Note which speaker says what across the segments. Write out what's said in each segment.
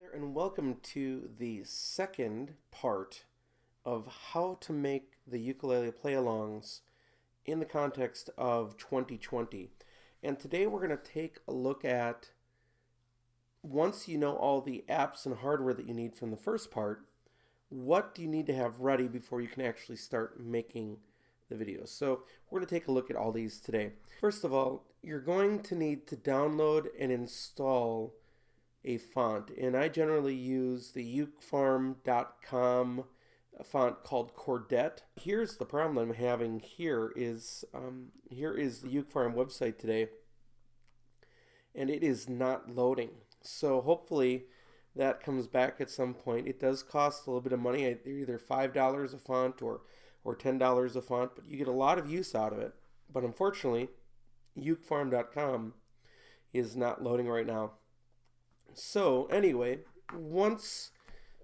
Speaker 1: There, and welcome to the second part of how to make the ukulele play-alongs in the context of 2020. And today we're going to take a look at, once you know all the apps and hardware that you need from the first part, what do you need to have ready before you can actually start making the videos. So we're going to take a look at all these today. First of all, you're going to need to download and install a font, and I generally use the ukefarm.com font called Cordette. Here's the problem I'm having here is the ukefarm website today, and it is not loading. So hopefully that comes back at some point. It does cost a little bit of money, either $5 a font or $10 a font, but you get a lot of use out of it. But unfortunately, ukefarm.com is not loading right now. So anyway, once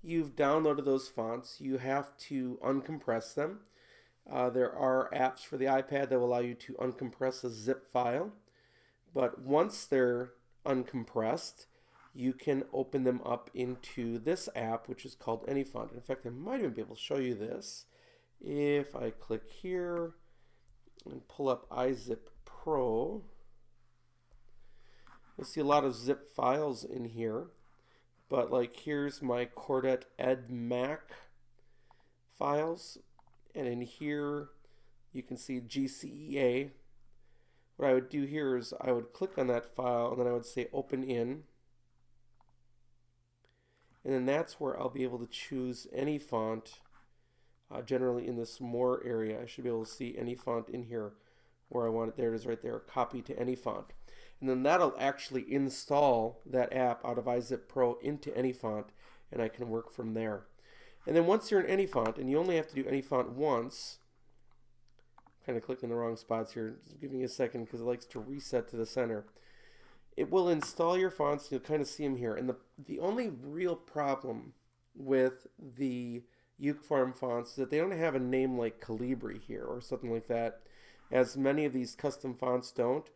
Speaker 1: you've downloaded those fonts, you have to uncompress them. There are apps for the iPad that will allow you to uncompress a zip file. But once they're uncompressed, you can open them up into this app, which is called AnyFont. In fact, I might even be able to show you this. If I click here and pull up iZip Pro, you'll see a lot of zip files in here, but like here's my Cordette Ed Mac files, and in here you can see GCEA. What I would do here is I would click on that file and then I would say open in, and then that's where I'll be able to choose any font. Generally in this more area I should be able to see any font in here where I want it. There it is right there, copy to any font. And then that'll actually install that app out of iZip Pro into AnyFont, and I can work from there. And then once you're in AnyFont, and you only have to do AnyFont once, kind of clicking the wrong spots here, just give me a second because it likes to reset to the center. It will install your fonts, you'll kind of see them here. And the only real problem with the ukefarm fonts is that they don't have a name like Calibri here or something like that, as many of these custom fonts don't,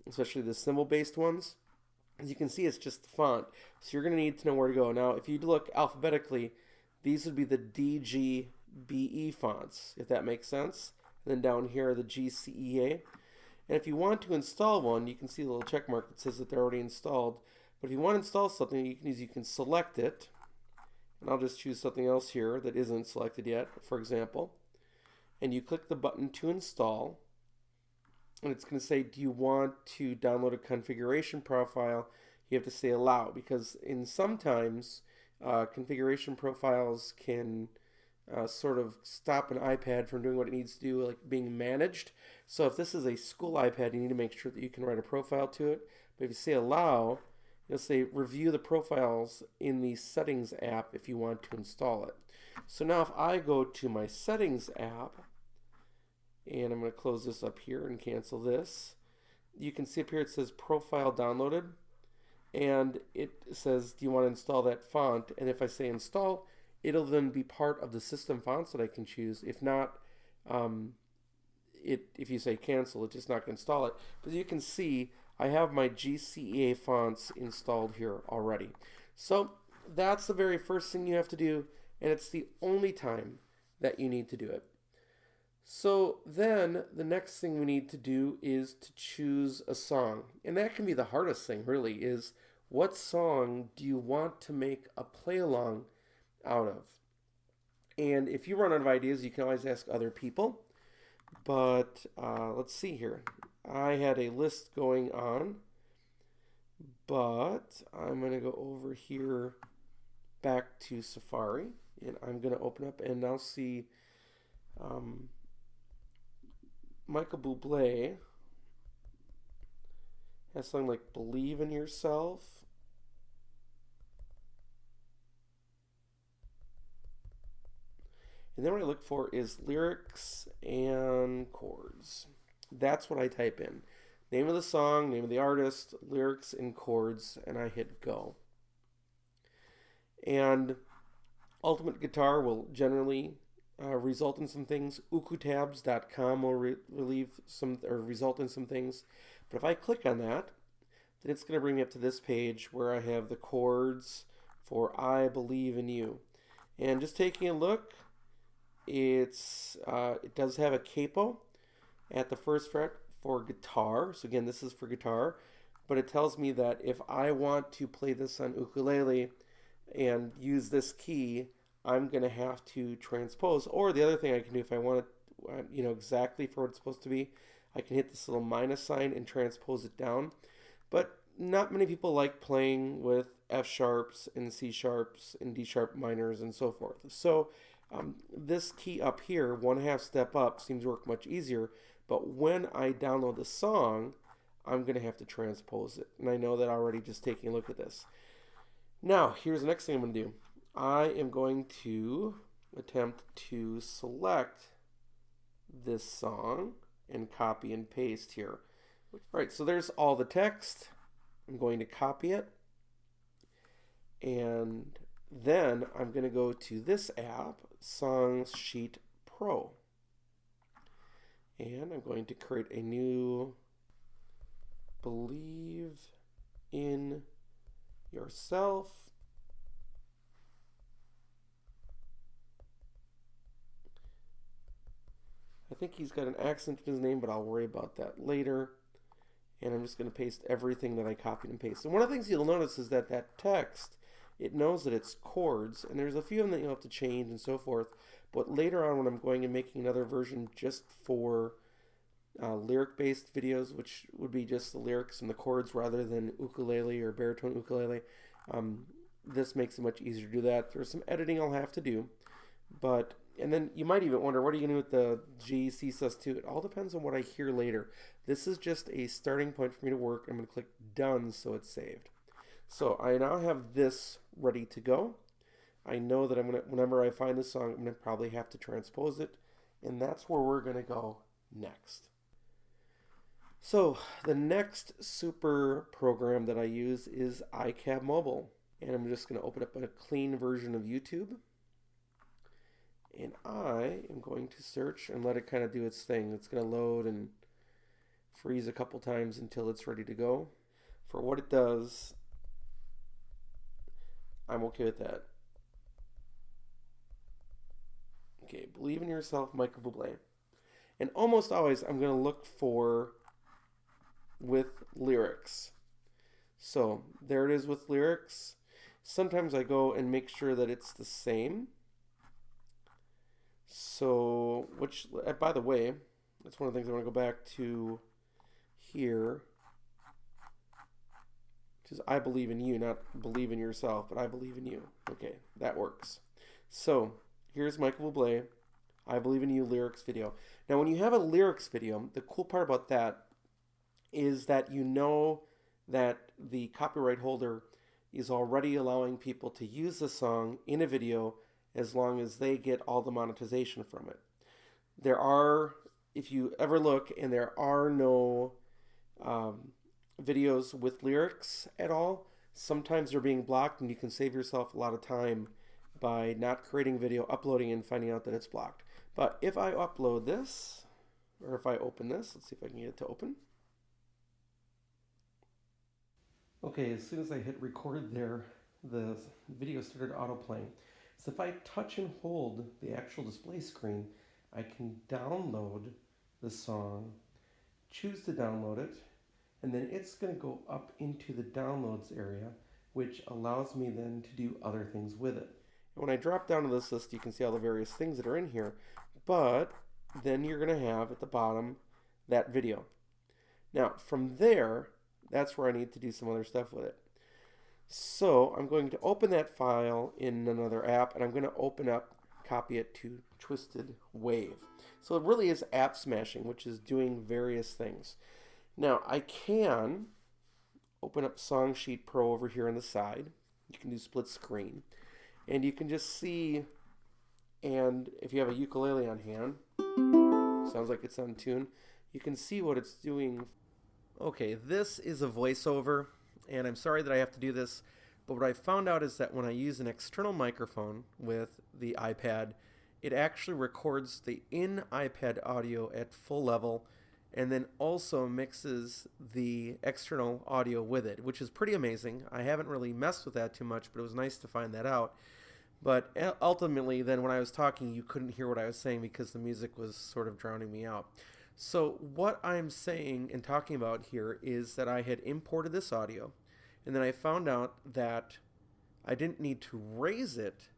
Speaker 1: especially the symbol-based ones. As you can see, it's just the font. So you're going to need to know where to go. Now, if you look alphabetically, these would be the DGBE fonts, if that makes sense. And then down here are the GCEA. And if you want to install one, you can see the little check mark that says that they're already installed. But if you want to install something, you can select it. And I'll just choose something else here that isn't selected yet, for example. And you click the button to install. And it's going to say, do you want to download a configuration profile? You have to say allow, because sometimes configuration profiles can sort of stop an iPad from doing what it needs to do, like being managed. So if this is a school iPad, you need to make sure that you can write a profile to it. But if you say allow, it'll say review the profiles in the settings app if you want to install it. So now if I go to my settings app, and I'm going to close this up here and cancel this, you can see up here it says profile downloaded, and it says, do you want to install that font? And if I say install, it'll then be part of the system fonts that I can choose. If not, if you say cancel, it's just not going to install it. But you can see I have my GCEA fonts installed here already. So that's the very first thing you have to do, and it's the only time that you need to do it. So then the next thing we need to do is to choose a song. And that can be the hardest thing, really, is what song do you want to make a play along out of? And if you run out of ideas, you can always ask other people. But let's see here. I had a list going on, but I'm going to go over here back to Safari, and I'm going to open up and now see Michael Bublé has something like Believe in Yourself. And then what I look for is lyrics and chords. That's what I type in. Name of the song, name of the artist, lyrics and chords, and I hit go. And Ultimate Guitar will generally result in some things. ukutabs.com will result in some things. But if I click on that, then it's going to bring me up to this page where I have the chords, for I Believe in You. And just taking a look, it does have a capo at the first fret for guitar. So again, this is for guitar, but it tells me that if I want to play this on ukulele and use this key, I'm going to have to transpose. Or the other thing I can do, if I want it, exactly for what it's supposed to be, I can hit this little minus sign and transpose it down. But not many people like playing with F sharps and C sharps and D sharp minors and so forth. So this key up here, 1/2 step up, seems to work much easier. But when I download the song, I'm going to have to transpose it. And I know that already just taking a look at this. Now, here's the next thing I'm going to do. I am going to attempt to select this song and copy and paste here. All right, so there's all the text. I'm going to copy it. And then I'm going to go to this app, Songs Sheet Pro. And I'm going to create a new Believe in Yourself. I think he's got an accent in his name, but I'll worry about that later. And I'm just going to paste everything that I copied and pasted. And one of the things you'll notice is that text, it knows that it's chords, and there's a few of them that you'll have to change and so forth. But later on, when I'm going and making another version just for lyric-based videos, which would be just the lyrics and the chords rather than ukulele or baritone ukulele, this makes it much easier to do that. There's some editing I'll have to do, and then you might even wonder, what are you going to do with the G, C sus2? It all depends on what I hear later. This is just a starting point for me to work. I'm going to click Done so it's saved. So I now have this ready to go. I know that whenever I find this song, I'm going to probably have to transpose it, and that's where we're going to go next. So the next super program that I use is iCab Mobile, and I'm just going to open up a clean version of YouTube, and I am going to search and let it kind of do its thing. It's going to load and freeze a couple times until it's ready to go. For what it does, I'm okay with that. Okay, Believe in Yourself, Michael Bublé. And almost always I'm going to look for with lyrics. So there it is with lyrics. Sometimes I go and make sure that it's the same. So, which, by the way, that's one of the things I want to go back to here. Which is I Believe in You, not Believe in Yourself, but I Believe in You. Okay, that works. So, here's Michael Bublé, I Believe in You lyrics video. Now, when you have a lyrics video, the cool part about that is that you know that the copyright holder is already allowing people to use the song in a video as long as they get all the monetization from it. There are, if you ever look, and there are no videos with lyrics at all, sometimes they're being blocked, and you can save yourself a lot of time by not creating video, uploading, and finding out that it's blocked. But if I upload this, or if I open this, let's see if I can get it to open. Okay, as soon as I hit record there, the video started autoplaying. So if I touch and hold the actual display screen, I can download the song, choose to download it, and then it's going to go up into the downloads area, which allows me then to do other things with it. And when I drop down to this list, you can see all the various things that are in here, but then you're going to have at the bottom that video. Now, from there, that's where I need to do some other stuff with it. So I'm going to open that file in another app, and I'm going to copy it to Twisted Wave. So it really is app smashing, which is doing various things. Now I can open up Song Sheet Pro over here on the side. You can do split screen, and you can just see, and if you have a ukulele on hand, sounds like it's on tune, you can see what it's doing. Okay, this is a voiceover, and I'm sorry that I have to do this, but what I found out is that when I use an external microphone with the iPad, it actually records the in-iPad audio at full level, and then also mixes the external audio with it, which is pretty amazing. I haven't really messed with that too much, but it was nice to find that out. But ultimately, then when I was talking, you couldn't hear what I was saying because the music was sort of drowning me out. So, what I'm saying and talking about here is that I had imported this audio, and then I found out that I didn't need to raise it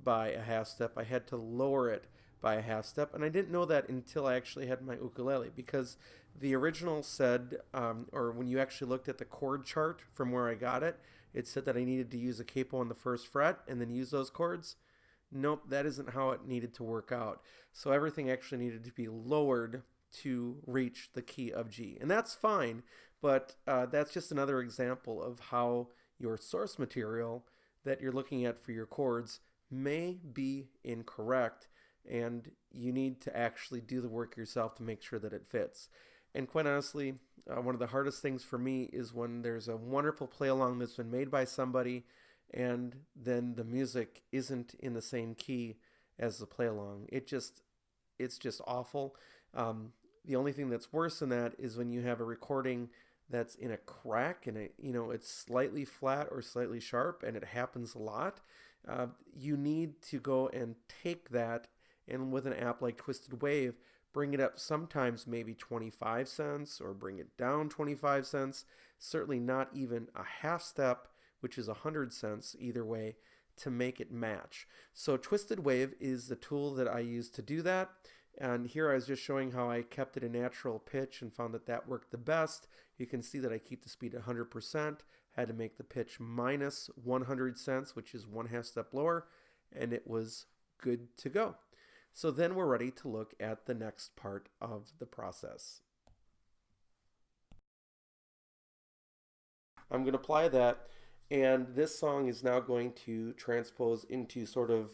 Speaker 1: by a half step, I had to lower it by a half step, and I didn't know that until I actually had my ukulele, because the original said, or when you actually looked at the chord chart from where I got it, it said that I needed to use a capo on the first fret and then use those chords. Nope, that isn't how it needed to work out. So everything actually needed to be lowered to reach the key of G. And that's fine, but that's just another example of how your source material that you're looking at for your chords may be incorrect, and you need to actually do the work yourself to make sure that it fits. And quite honestly, one of the hardest things for me is when there's a wonderful play along that's been made by somebody and then the music isn't in the same key as the play along. It's just awful. The only thing that's worse than that is when you have a recording that's in a crack and it's slightly flat or slightly sharp, and it happens a lot. You need to go and take that, and with an app like Twisted Wave, bring it up sometimes maybe 25 cents or bring it down 25 cents, certainly not even a half step, which is 100 cents either way, to make it match. So Twisted Wave is the tool that I use to do that. And here I was just showing how I kept it a natural pitch and found that that worked the best. You can see that I keep the speed at 100%, had to make the pitch minus 100 cents, which is one half step lower, and it was good to go. So then we're ready to look at the next part of the process. I'm going to apply that, and this song is now going to transpose into sort of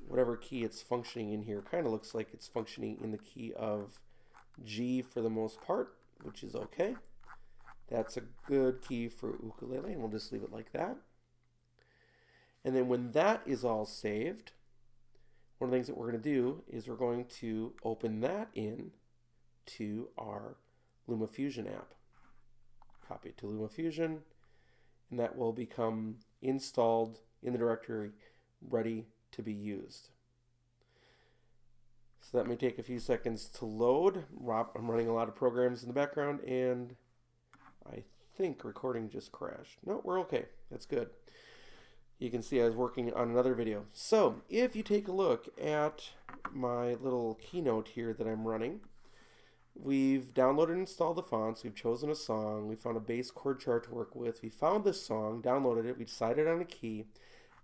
Speaker 1: whatever key it's functioning in here. Kind of looks like it's functioning in the key of G for the most part, which is okay. That's a good key for ukulele, and we'll just leave it like that. And then when that is all saved, one of the things that we're going to do is we're going to open that in to our LumaFusion app. Copy it to LumaFusion, and that will become installed in the directory, ready to be used. So that may take a few seconds to load. I'm running a lot of programs in the background, and I think recording just crashed. No, we're okay. That's good. You can see I was working on another video. So if you take a look at my little keynote here that I'm running, we've downloaded and installed the fonts. We've chosen a song. We found a bass chord chart to work with. We found this song, downloaded it. We decided on a key.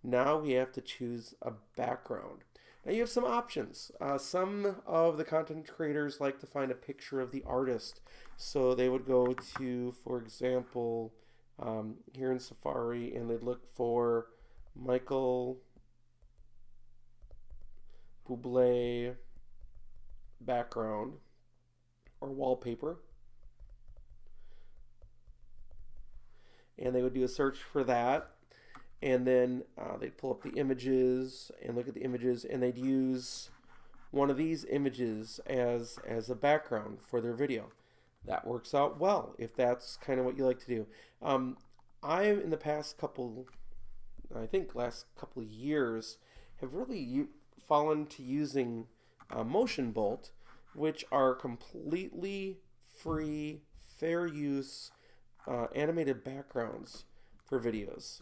Speaker 1: Now we have to choose a background. Now you have some options. Some of the content creators like to find a picture of the artist. So they would go to, for example, here in Safari, and they'd look for Michael Bublé background or wallpaper. And they would do a search for that. And then they'd pull up the images and look at the images, and they'd use one of these images as a background for their video. That works out well if that's kind of what you like to do. I, in the past last couple of years, have really fallen to using Motion Bolt, which are completely free, fair use animated backgrounds for videos.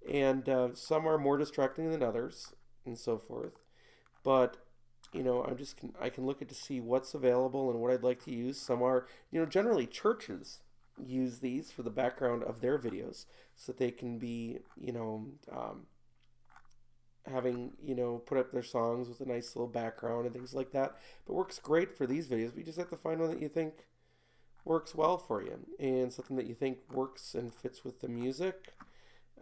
Speaker 1: And some are more distracting than others, and so forth. But I can look at to see what's available and what I'd like to use. Some are, generally churches use these for the background of their videos, so that they can be, having, put up their songs with a nice little background and things like that. But works great for these videos. But you just have to find one that you think works well for you, and something that you think works and fits with the music.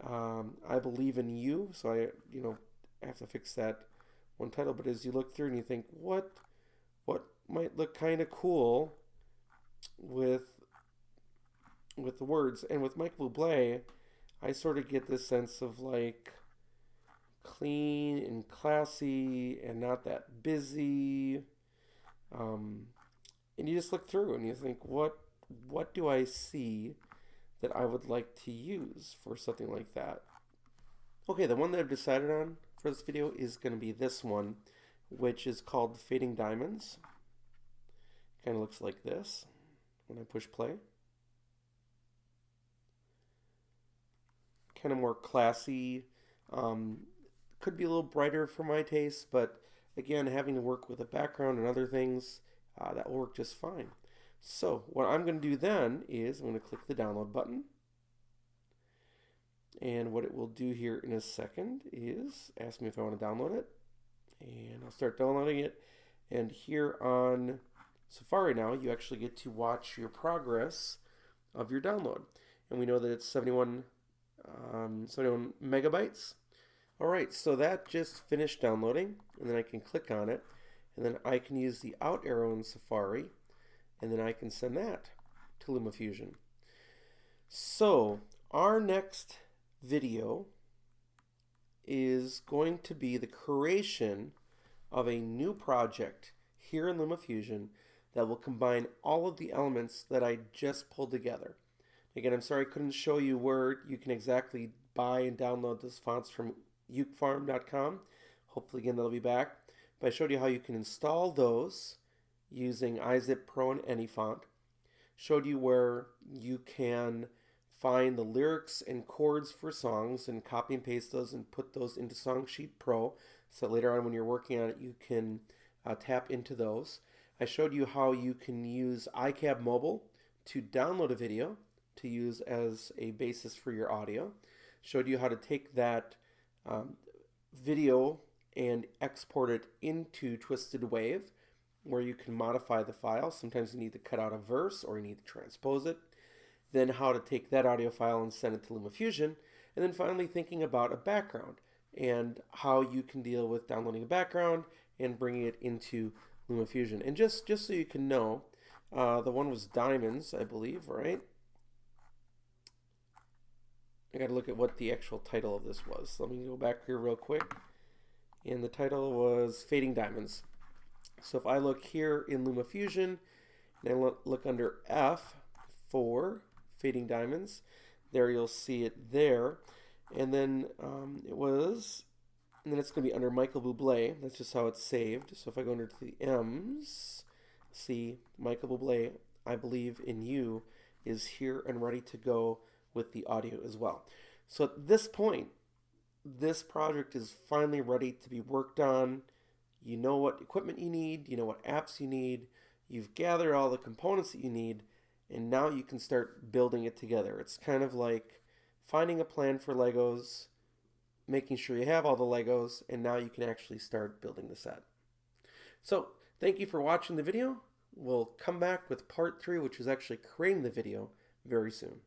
Speaker 1: I believe in you, so I have to fix that one title. But as you look through and you think, what might look kind of cool with the words, and with Mike Bublé, I sort of get this sense of like clean and classy and not that busy. And you just look through and you think, what do I see that I would like to use for something like that? Okay, the one that I've decided on for this video is going to be this one, which is called Fading Diamonds. Kind of looks like this when I push play. Kind of more classy. Could be a little brighter for my taste, but again, having to work with a background and other things, that will work just fine. So what I'm going to do then is I'm going to click the download button. And what it will do here in a second is ask me if I want to download it. And I'll start downloading it. And here on Safari now, you actually get to watch your progress of your download. And we know that it's 71 megabytes. All right, so that just finished downloading. And then I can click on it. And then I can use the out arrow in Safari. And then I can send that to LumaFusion. So our next video is going to be the creation of a new project here in LumaFusion that will combine all of the elements that I just pulled together. Again, I'm sorry I couldn't show you where you can exactly buy and download those fonts from ukefarm.com. Hopefully again that'll be back. But I showed you how you can install those using iZip Pro and AnyFont. Showed you where you can find the lyrics and chords for songs and copy and paste those and put those into Songsheet Pro so that later on when you're working on it you can tap into those. I showed you how you can use iCab Mobile to download a video to use as a basis for your audio. Showed you how to take that video and export it into Twisted Wave where you can modify the file. Sometimes you need to cut out a verse or you need to transpose it. Then how to take that audio file and send it to LumaFusion, and then finally thinking about a background and how you can deal with downloading a background and bringing it into LumaFusion. And just so you can know, the one was Diamonds, I believe, right? I got to look at what the actual title of this was. Let me go back here real quick. And the title was Fading Diamonds. So if I look here in LumaFusion and I look under F for Fading Diamonds, there you'll see it there. And then and then it's going to be under Michael Bublé. That's just how it's saved. So if I go under to the M's, see Michael Bublé, I Believe in You is here and ready to go with the audio as well. So at this point, this project is finally ready to be worked on. You know what equipment you need, you know what apps you need, you've gathered all the components that you need, and now you can start building it together. It's kind of like finding a plan for Legos, making sure you have all the Legos, and now you can actually start building the set. So, thank you for watching the video. We'll come back with part 3, which is actually creating the video, very soon.